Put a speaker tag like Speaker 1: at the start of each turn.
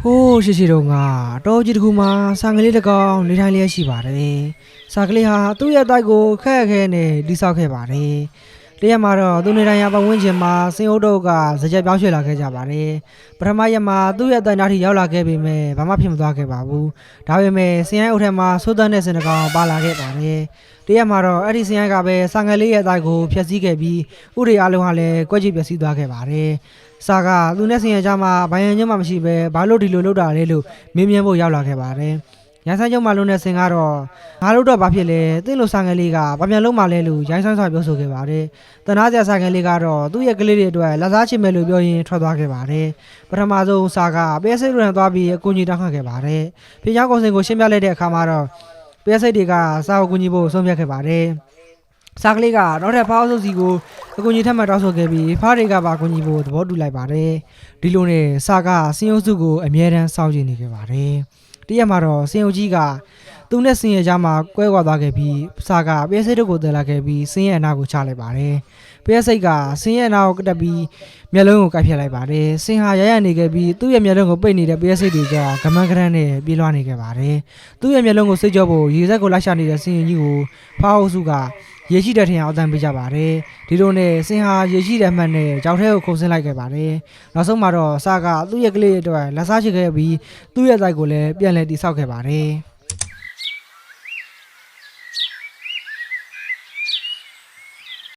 Speaker 1: ဟိုးရှိရှိတော့ငါတော်ကြီးတကူမှာစာကလေးတစ်ကောင်နေထိုင်လျက်ရှိပါတယ်စာကလေးဟာသူ့ရဲ့တိုက်ကိုခက်ခဲနဲ့တိဆောက်ခဲ့ပါတယ်တရက်မှာတော့သူနေထိုင်ရာပတ်ဝန်းကျင်မှာစင်အုပ်တို့ကစကြက်ပြောင်းရွှေ့လာခဲ့ကြပါတယ်ပထမရက်မှာသူ့ရဲ့တိုက်နားထိရောက်လာခဲ့ပေမဲ့ဘာမှဖြစ်မသွားခဲ့ပါဘူးဒါပေမဲ့စင်ရိုင်းအုပ်ထဲမှာစိုးတန်းတဲ့စင်တစ်ကောင်ပါလာခဲ့ပါတယ်တရက်မှာတော့အဲ့ဒီစင်ရိုင်းကပဲစာငယ်လေးရဲ့တိုက်ကိုဖျက်ဆီးခဲ့ပြီးဥတွေအလုံးဟာလည်းကွက်ကြီးပျက်စီးသွားခဲ့ပါတယ်စာကလူနဲ့စင်ရကြမှာဘိုင်ယန်ညမှမရှိပဲဘာလို့ဒီလိုလုပ်တာလဲလို့မေးမြန်းဖို့ရောက်လာခဲ့ပါတယ်။ရိုင်းဆိုင်ကျုံမှလုံးနဲ့စင်ကတော့ငါတို့တော့ဘာဖြစ်လဲသင်လိုစာငယ်လေးကဘာပြန်လုံးမှလဲလို့ရိုင်းဆိုင်ပြောဆိုခဲ့ပါတယ်။တနာစရာစာငယ်လေးကတော့သူ့ရဲ့ကလေးတွေအတွက်လက်စားချင်မယ်လို့ပြောရင်းထွက်သွားခဲ့ပါတယ်။ပထမဆုံးစာကပဲစိတ်ရန်သွားပြီးအကူကြီးတောင်းခံခဲ့ပါတယ်။ဖေချောင်းကောင်စင်ကိုရှင်းပြလိုက်တဲ့အခါမှာတော့ပဲစိတ်တွေကစာကိုကူညီဖို့ဆုံးဖြတ်ခဲ့ပါတယ်။စာကလေးကတော့တဲ့ဖောက်စုပ်စီကိုအကူကြီးထပ်မတောင်းဆိုခဲ့ပြီးဖားတွေကပါအကူကြီးဖို့သဘောတူလိုက်ပါတယ်ဒီလိုနဲ့စာကစင်အုပ်စုကိုအမြဲတမ်းစောင့်ကြည့်နေခဲ့ပါတယ်တရက်မှာတော့စင်အုပ်ကြီးကသူနဲ့စင်ရဲ့ကြားမှာကွဲကွာသွားခဲ့ပြီးစာကပဲစိတ်တို့ကိုတည်လာခဲ့ပြီးစင်ရဲ့အနာကိုချလိုက်ပါတယ်ပဲစိတ်ကစင်ရဲ့အနာကိုတက်ပြီးမျက်လုံးကိုကိုက်ဖြတ်လိုက်ပါတယ်စင်ဟာရရနေခဲ့ပြီးသူ့ရဲ့မျက်လုံးကိုပိတ်နေတဲ့ပဲစိတ်တွေကဂမန်ကရန်နဲ့ပြေးလွှားနေခဲ့ပါတယ်သူ့ရဲ့မျက်လုံးကိုစိတ်ကြောဖို့ရေစက်ကိုလိုက်ရှာနေတဲ့စင်ကြီးကိုဖားအုပ်စုကရေရှိတဲ့ထင်အောင်အတန်းပေးကြပါတယ်ဒီလိုနဲ့စင်ဟာရေရှိတဲ့မှတ်နဲ့ကြောက်ထဲကိုခုန်ဆင်းလိုက်ခဲ့ပါတယ်နောက်ဆုံးမှာတော့စာကသူ့ရဲ့ကလေးအတွက်လက်စားချစ်ခဲ့ပြီးသူ့ရဲ့တိုက်ကိုလည်းပြန်လည်တိဆောက်ခဲ့ပါတယ်